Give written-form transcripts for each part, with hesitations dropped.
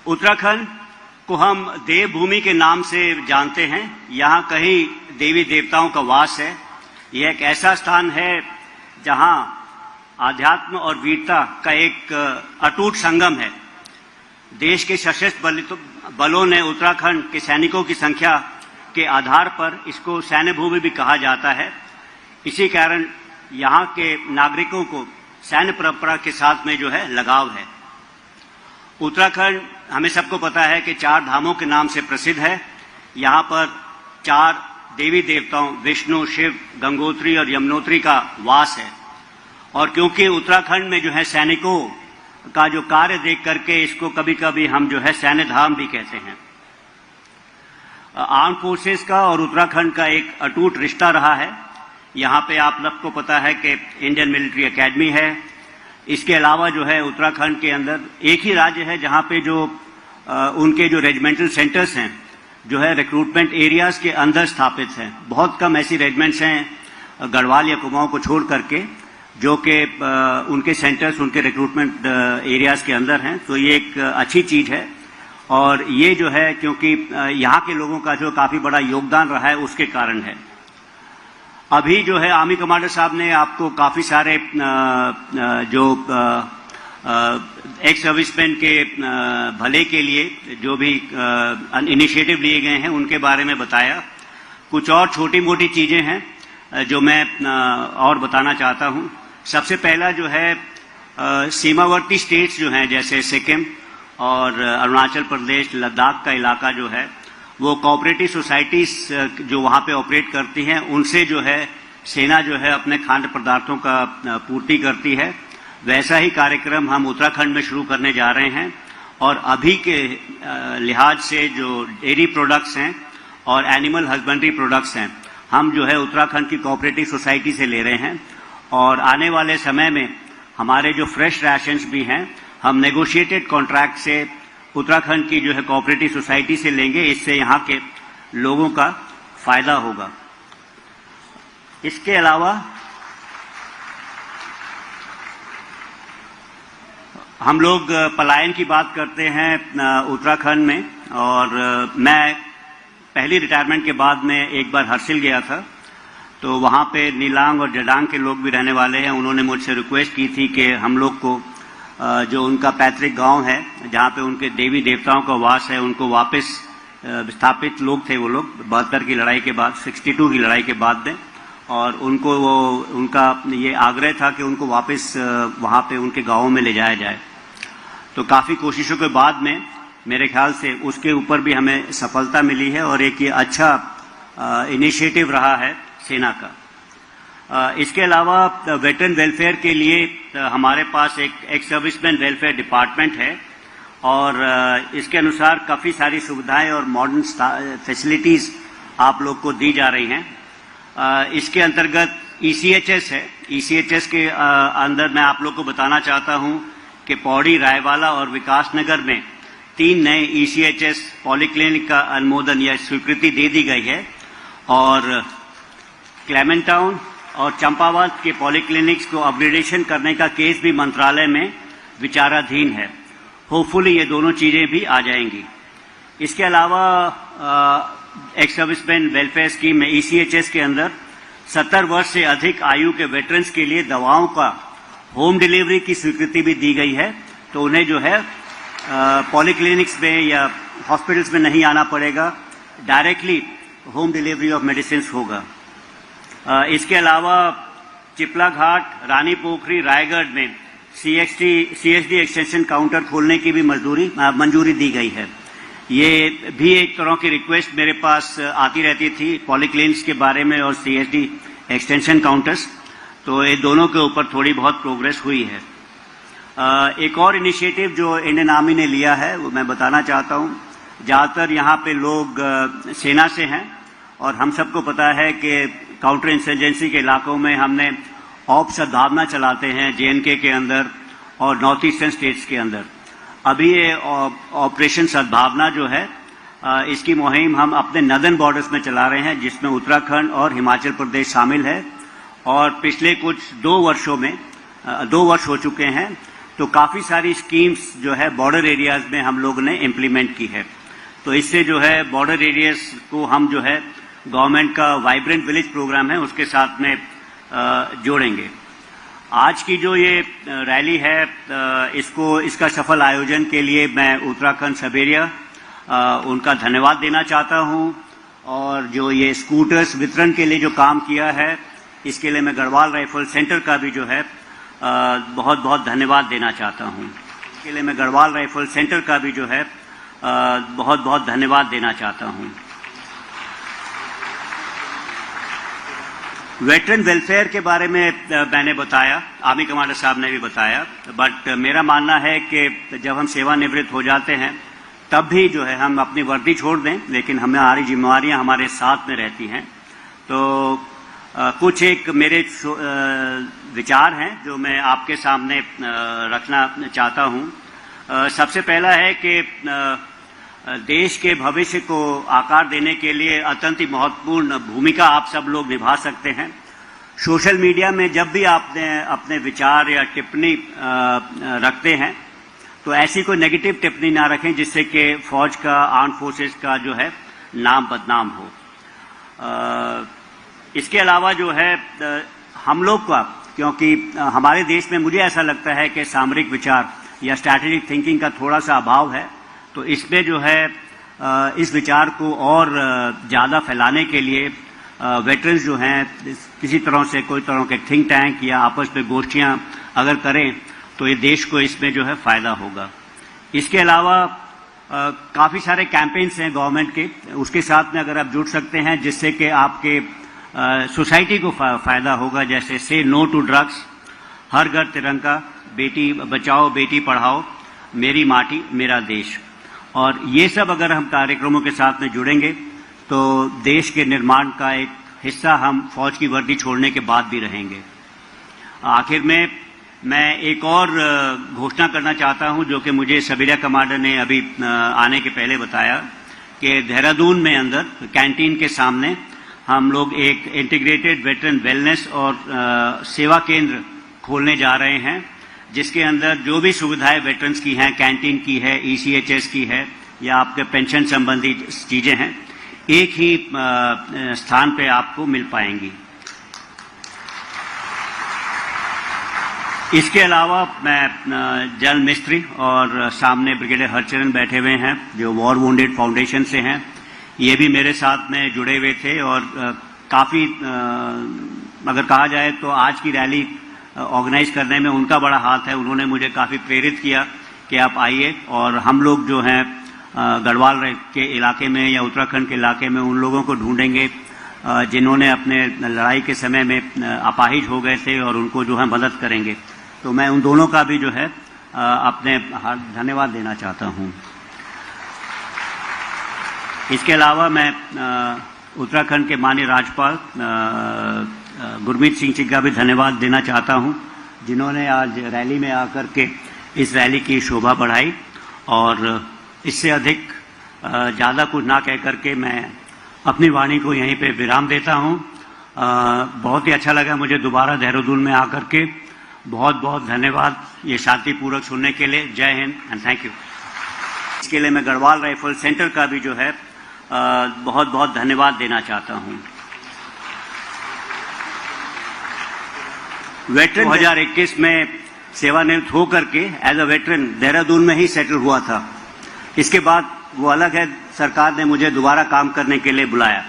उत्तराखंड को हम देवभूमि के नाम से जानते हैं। यहाँ कई देवी देवताओं का वास है। यह एक ऐसा स्थान है जहाँ आध्यात्म और वीरता का एक अटूट संगम है। देश के सशस्त्र बलों ने उत्तराखंड के सैनिकों की संख्या के आधार पर इसको सैन्य भूमि भी कहा जाता है। इसी कारण यहाँ के नागरिकों को सैन्य परंपरा के साथ में जो है लगाव है। उत्तराखंड हमें सबको पता है कि 4 धामों के नाम से प्रसिद्ध है। यहाँ पर 4 देवी देवताओं विष्णु, शिव, गंगोत्री और यमुनोत्री का वास है। और क्योंकि उत्तराखंड में जो है सैनिकों का जो कार्य देख करके इसको कभी कभी हम जो है सैन्य धाम भी कहते हैं। आर्म फोर्सेस का और उत्तराखंड का एक अटूट रिश्ता रहा है। यहाँ पे आप सबको पता है कि इंडियन मिलिट्री एकेडमी है। इसके अलावा जो है उत्तराखंड के अंदर एक ही राज्य है जहाँ पे जो उनके जो रेजिमेंटल सेंटर्स हैं जो है रिक्रूटमेंट एरियाज के अंदर स्थापित हैं। बहुत कम ऐसी रेजिमेंट्स हैं गढ़वाल या कुमाऊं को छोड़ करके जो कि उनके सेंटर्स उनके रिक्रूटमेंट एरियाज के अंदर हैं। तो ये एक अच्छी चीज़ है और ये जो है क्योंकि यहाँ के लोगों का जो काफ़ी बड़ा योगदान रहा है उसके कारण है। अभी जो है आर्मी कमांडर साहब ने आपको काफ़ी सारे जो एक्स सर्विसमैन के भले के लिए जो भी इनिशिएटिव लिए गए हैं उनके बारे में बताया। कुछ और छोटी मोटी चीज़ें हैं जो मैं और बताना चाहता हूँ। सबसे पहला जो है सीमावर्ती स्टेट्स जो हैं जैसे सिक्किम और अरुणाचल प्रदेश, लद्दाख का इलाका जो है वो कोऑपरेटिव सोसाइटीज जो वहाँ पे ऑपरेट करती हैं उनसे जो है सेना जो है अपने खाद्य पदार्थों का पूर्ति करती है। वैसा ही कार्यक्रम हम उत्तराखंड में शुरू करने जा रहे हैं। और अभी के लिहाज से जो डेयरी प्रोडक्ट्स हैं और एनिमल हस्बेंड्री प्रोडक्ट्स हैं हम जो है उत्तराखंड की कोऑपरेटिव सोसाइटी से ले रहे हैं। और आने वाले समय में हमारे जो फ्रेश राशंस भी हैं हम नेगोशिएटेड कॉन्ट्रैक्ट से उत्तराखंड की जो है कोऑपरेटिव सोसाइटी से लेंगे। इससे यहाँ के लोगों का फायदा होगा। इसके अलावा हम लोग पलायन की बात करते हैं उत्तराखंड में। और मैं पहली रिटायरमेंट के बाद में एक बार हर्सिल गया था तो वहाँ पे नीलांग और जडांग के लोग भी रहने वाले हैं। उन्होंने मुझसे रिक्वेस्ट की थी कि हम लोग को जो उनका पैतृक गांव है जहाँ पे उनके देवी देवताओं का वास है उनको वापस विस्थापित लोग थे वो लोग 72 की लड़ाई के बाद 62 की लड़ाई के बाद में। और उनको वो उनका ये आग्रह था कि उनको वापस वहाँ पे उनके गाँवों में ले जाया जाए। तो काफ़ी कोशिशों के बाद में मेरे ख्याल से उसके ऊपर भी हमें सफलता मिली है और एक ये अच्छा इनिशिएटिव रहा है सेना का। इसके अलावा वेटरन वेलफेयर के लिए हमारे पास एक एक्स सर्विसमैन वेलफेयर डिपार्टमेंट है और इसके अनुसार काफ़ी सारी सुविधाएं और मॉडर्न फैसिलिटीज़ आप लोग को दी जा रही हैं। इसके अंतर्गत ECHS है। ECHS के अंदर मैं आप लोग को बताना चाहता हूं कि पौड़ी, रायवाला और विकासनगर में 3 नए ECHS पॉलीक्लिनिक का अनुमोदन या स्वीकृति दे दी गई है। और क्लेमेंट टाउन और चंपावत के पॉलीक्लिनिक्स को अपग्रेडेशन करने का केस भी मंत्रालय में विचाराधीन है। होपफुली ये दोनों चीज़ें भी आ जाएंगी। इसके अलावा एक्स सर्विसमैन वेलफेयर स्कीम में ECHS के अंदर 70 वर्ष से अधिक आयु के वेटरन्स के लिए दवाओं का होम डिलीवरी की स्वीकृति भी दी गई है। तो उन्हें जो है पॉलीक्लिनिक्स में या हॉस्पिटल्स में नहीं आना पड़ेगा, directly home delivery of medicine होगा। इसके अलावा चिपला घाट, रानी पोखरी, रायगढ़ में CSD एक्सटेंशन काउंटर खोलने की भी मंजूरी दी गई है। ये भी एक तरह की रिक्वेस्ट मेरे पास आती रहती थी पॉलीक्लिनिक्स के बारे में और CSD एक्सटेंशन काउंटर्स। तो ये दोनों के ऊपर थोड़ी बहुत प्रोग्रेस हुई है। एक और इनिशिएटिव जो इंडियन आर्मी ने लिया है वो मैं बताना चाहता हूँ। ज़्यादातर यहाँ पे लोग सेना से हैं और हम सबको पता है कि काउंटर इंसर्जेंसी के इलाकों में हमने ऑप सद्भावना चलाते हैं JNK के अंदर और नॉर्थ ईस्टर्न स्टेट्स के अंदर। अभी ये ऑपरेशन सद्भावना जो है इसकी मुहिम हम अपने नदर्न बॉर्डर्स में चला रहे हैं जिसमें उत्तराखंड और हिमाचल प्रदेश शामिल है। और पिछले कुछ 2 वर्षों में 2 वर्ष हो चुके हैं तो काफ़ी सारी स्कीम्स जो है बॉर्डर एरियाज में हम लोग ने इम्प्लीमेंट की है। तो इससे जो है बॉर्डर एरियाज को हम जो है गवर्नमेंट का वाइब्रेंट विलेज प्रोग्राम है उसके साथ में जोड़ेंगे। आज की जो ये रैली है इसका सफल आयोजन के लिए मैं उत्तराखंड सबेरिया उनका धन्यवाद देना चाहता हूं, और जो ये स्कूटर्स वितरण के लिए जो काम किया है इसके लिए मैं गढ़वाल राइफल सेंटर का भी जो है बहुत बहुत धन्यवाद देना चाहता हूं। इसके लिए मैं गढ़वाल राइफल सेंटर का भी जो है बहुत बहुत धन्यवाद देना चाहता हूं। वेटरन वेलफेयर के बारे में मैंने बताया, आर्मी कमांडर साहब ने भी बताया, बट मेरा मानना है कि जब हम सेवानिवृत्त हो जाते हैं तब भी जो है हम अपनी वर्दी छोड़ दें, लेकिन हमारी जिम्मेवारियां हमारे साथ में रहती हैं। तो कुछ एक मेरे विचार हैं जो मैं आपके सामने रखना चाहता हूं। सबसे पहला है कि देश के भविष्य को आकार देने के लिए अत्यंत ही महत्वपूर्ण भूमिका आप सब लोग निभा सकते हैं। सोशल मीडिया में जब भी आपने अपने विचार या टिप्पणी रखते हैं तो ऐसी कोई नेगेटिव टिप्पणी ना रखें जिससे कि फौज का, आर्म फोर्सेस का जो है नाम बदनाम हो। इसके अलावा जो है हम लोग का, क्योंकि हमारे देश में मुझे ऐसा लगता है कि सामरिक विचार या स्ट्रैटेजिक थिंकिंग का थोड़ा सा अभाव है, तो इसमें जो है इस विचार को और ज़्यादा फैलाने के लिए वेटरन्स जो हैं किसी तरह से कोई तरह के थिंक टैंक या आपस में गोष्ठियाँ अगर करें तो ये देश को इसमें जो है फ़ायदा होगा। इसके अलावा काफ़ी सारे कैंपेन्स हैं गवर्नमेंट के, उसके साथ में अगर आप जुड़ सकते हैं जिससे कि आपके सोसाइटी को फ़ायदा होगा, जैसे से नो टू ड्रग्स, हर घर तिरंगा, बेटी बचाओ बेटी पढ़ाओ, मेरी माटी मेरा देश, और ये सब अगर हम कार्यक्रमों के साथ में जुड़ेंगे तो देश के निर्माण का एक हिस्सा हम फौज की वर्दी छोड़ने के बाद भी रहेंगे। आखिर में मैं एक और घोषणा करना चाहता हूं जो कि मुझे सबेरिया कमांडर ने अभी आने के पहले बताया कि देहरादून में अंदर कैंटीन के सामने हम लोग एक इंटीग्रेटेड वेटरन वेलनेस और सेवा केंद्र खोलने जा रहे हैं, जिसके अंदर जो भी सुविधाएं वेटरन्स की हैं, कैंटीन की है, ECHS की है या आपके पेंशन संबंधी चीजें हैं, एक ही स्थान पे आपको मिल पाएंगी। इसके अलावा मैं जल मिस्त्री और सामने ब्रिगेडियर हरचरण बैठे हुए हैं जो वॉर वुंडेड फाउंडेशन से हैं, ये भी मेरे साथ में जुड़े हुए थे, और काफ़ी अगर कहा जाए तो आज की रैली ऑर्गेनाइज करने में उनका बड़ा हाथ है। उन्होंने मुझे काफ़ी प्रेरित किया कि आप आइए, और हम लोग जो हैं गढ़वाल के इलाके में या उत्तराखंड के इलाके में उन लोगों को ढूंढेंगे जिन्होंने अपने लड़ाई के समय में अपाहिज हो गए थे और उनको जो है मदद करेंगे। तो मैं उन दोनों का भी जो है अपने धन्यवाद देना चाहता हूँ। इसके अलावा मैं उत्तराखंड के माननीय राज्यपाल गुरमीत सिंह जी का भी धन्यवाद देना चाहता हूं, जिन्होंने आज रैली में आकर के इस रैली की शोभा बढ़ाई, और इससे अधिक ज़्यादा कुछ ना कह करके मैं अपनी वाणी को यहीं पे विराम देता हूं। बहुत ही अच्छा लगा मुझे दोबारा देहरादून में आकर के। बहुत बहुत धन्यवाद ये शांतिपूर्वक सुनने के लिए। जय हिंद एंड थैंक यू। इसके लिए मैं गढ़वाल राइफल सेंटर का भी जो है बहुत बहुत धन्यवाद देना चाहता हूं। वेटरन 2021 में सेवानिवृत्त होकर के एज अ वेटरन देहरादून में ही सेटल हुआ था। इसके बाद वो अलग है, सरकार ने मुझे दोबारा काम करने के लिए बुलाया।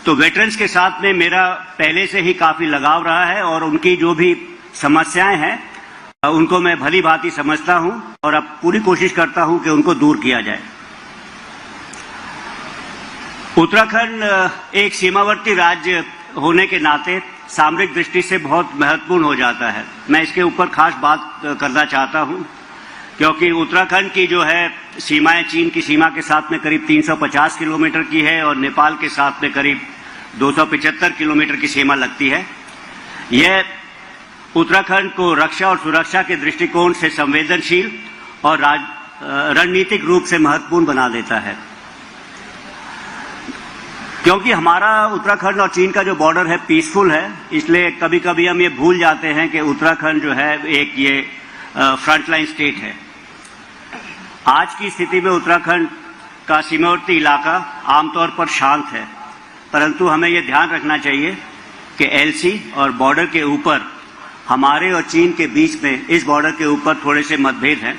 तो वेटरन्स के साथ में मेरा पहले से ही काफी लगाव रहा है, और उनकी जो भी समस्याएं हैं उनको मैं भली भांति समझता हूं, और अब पूरी कोशिश करता हूं कि उनको दूर किया जाए। उत्तराखंड एक सीमावर्ती राज्य होने के नाते सामरिक दृष्टि से बहुत महत्वपूर्ण हो जाता है। मैं इसके ऊपर खास बात करना चाहता हूं, क्योंकि उत्तराखंड की जो है सीमाएं चीन की सीमा के साथ में करीब 350 किलोमीटर की है, और नेपाल के साथ में करीब 275 किलोमीटर की सीमा लगती है। यह उत्तराखंड को रक्षा और सुरक्षा के दृष्टिकोण से संवेदनशील और रणनीतिक रूप से महत्वपूर्ण बना देता है, क्योंकि हमारा उत्तराखंड और चीन का जो बॉर्डर है पीसफुल है। इसलिए कभी कभी हम ये भूल जाते हैं कि उत्तराखंड जो है एक ये फ्रंटलाइन स्टेट है। आज की स्थिति में उत्तराखंड का सीमावर्ती इलाका आमतौर पर शांत है, परंतु हमें यह ध्यान रखना चाहिए कि एलसी और बॉर्डर के ऊपर हमारे और चीन के बीच में इस बॉर्डर के ऊपर थोड़े से मतभेद हैं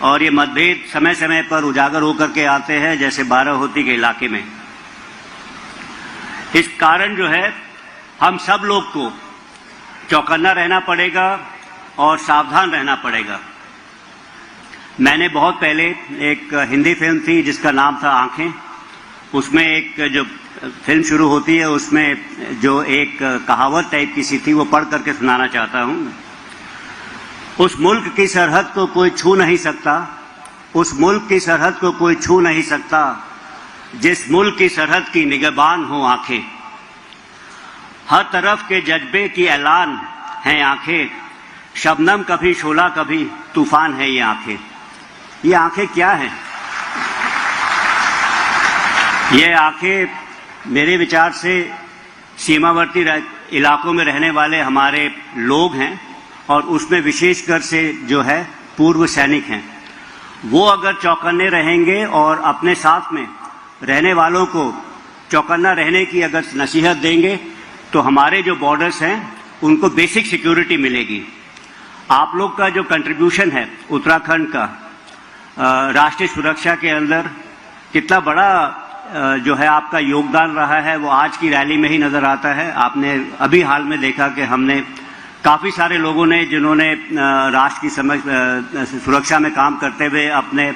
और ये मतभेद समय समय पर उजागर होकर के आते हैं, जैसे बाराहोती के इलाके में। इस कारण जो है हम सब लोग को चौकन्ना रहना पड़ेगा और सावधान रहना पड़ेगा। मैंने बहुत पहले एक हिंदी फिल्म थी जिसका नाम था आंखें, उसमें एक जो फिल्म शुरू होती है उसमें जो एक कहावत टाइप की सी थी वो पढ़ करके सुनाना चाहता हूं। उस मुल्क की सरहद को कोई छू नहीं सकता, उस मुल्क की सरहद को कोई छू नहीं सकता, जिस मुल्क की सरहद की निगहबान हो आंखें। हर तरफ के जज्बे की ऐलान हैं आंखें, शबनम कभी शोला कभी तूफान है ये आंखें। ये आंखें क्या हैं? ये आंखें मेरे विचार से सीमावर्ती इलाकों में रहने वाले हमारे लोग हैं और उसमें विशेषकर से जो है पूर्व सैनिक हैं। वो अगर चौकन्ने रहेंगे और अपने साथ में रहने वालों को चौकन्ना रहने की अगर नसीहत देंगे तो हमारे जो बॉर्डर्स हैं उनको बेसिक सिक्योरिटी मिलेगी। आप लोग का जो कंट्रीब्यूशन है उत्तराखंड का राष्ट्रीय सुरक्षा के अंदर कितना बड़ा जो है आपका योगदान रहा है वो आज की रैली में ही नजर आता है। आपने अभी हाल में देखा कि हमने काफी सारे लोगों ने जिन्होंने राष्ट्र की सुरक्षा में काम करते हुए अपने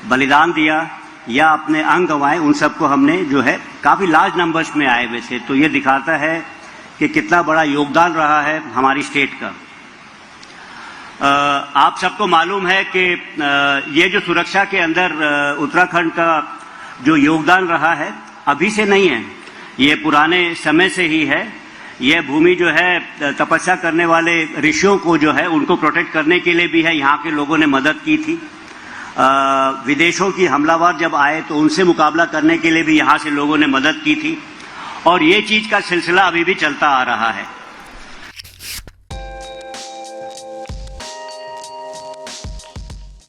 बलिदान दिया या अपने अंग गंवाए, उन सबको हमने जो है काफी लार्ज नंबर्स में आए हुए थे। तो ये दिखाता है कि कितना बड़ा योगदान रहा है हमारी स्टेट का। आप सबको मालूम है कि ये जो सुरक्षा के अंदर उत्तराखंड का जो योगदान रहा है अभी से नहीं है, ये पुराने समय से ही है। यह भूमि जो है तपस्या करने वाले ऋषियों को जो है उनको प्रोटेक्ट करने के लिए भी है। यहाँ के लोगों ने मदद की थी। विदेशों की हमलावर जब आए तो उनसे मुकाबला करने के लिए भी यहाँ से लोगों ने मदद की थी और ये चीज का सिलसिला अभी भी चलता आ रहा है।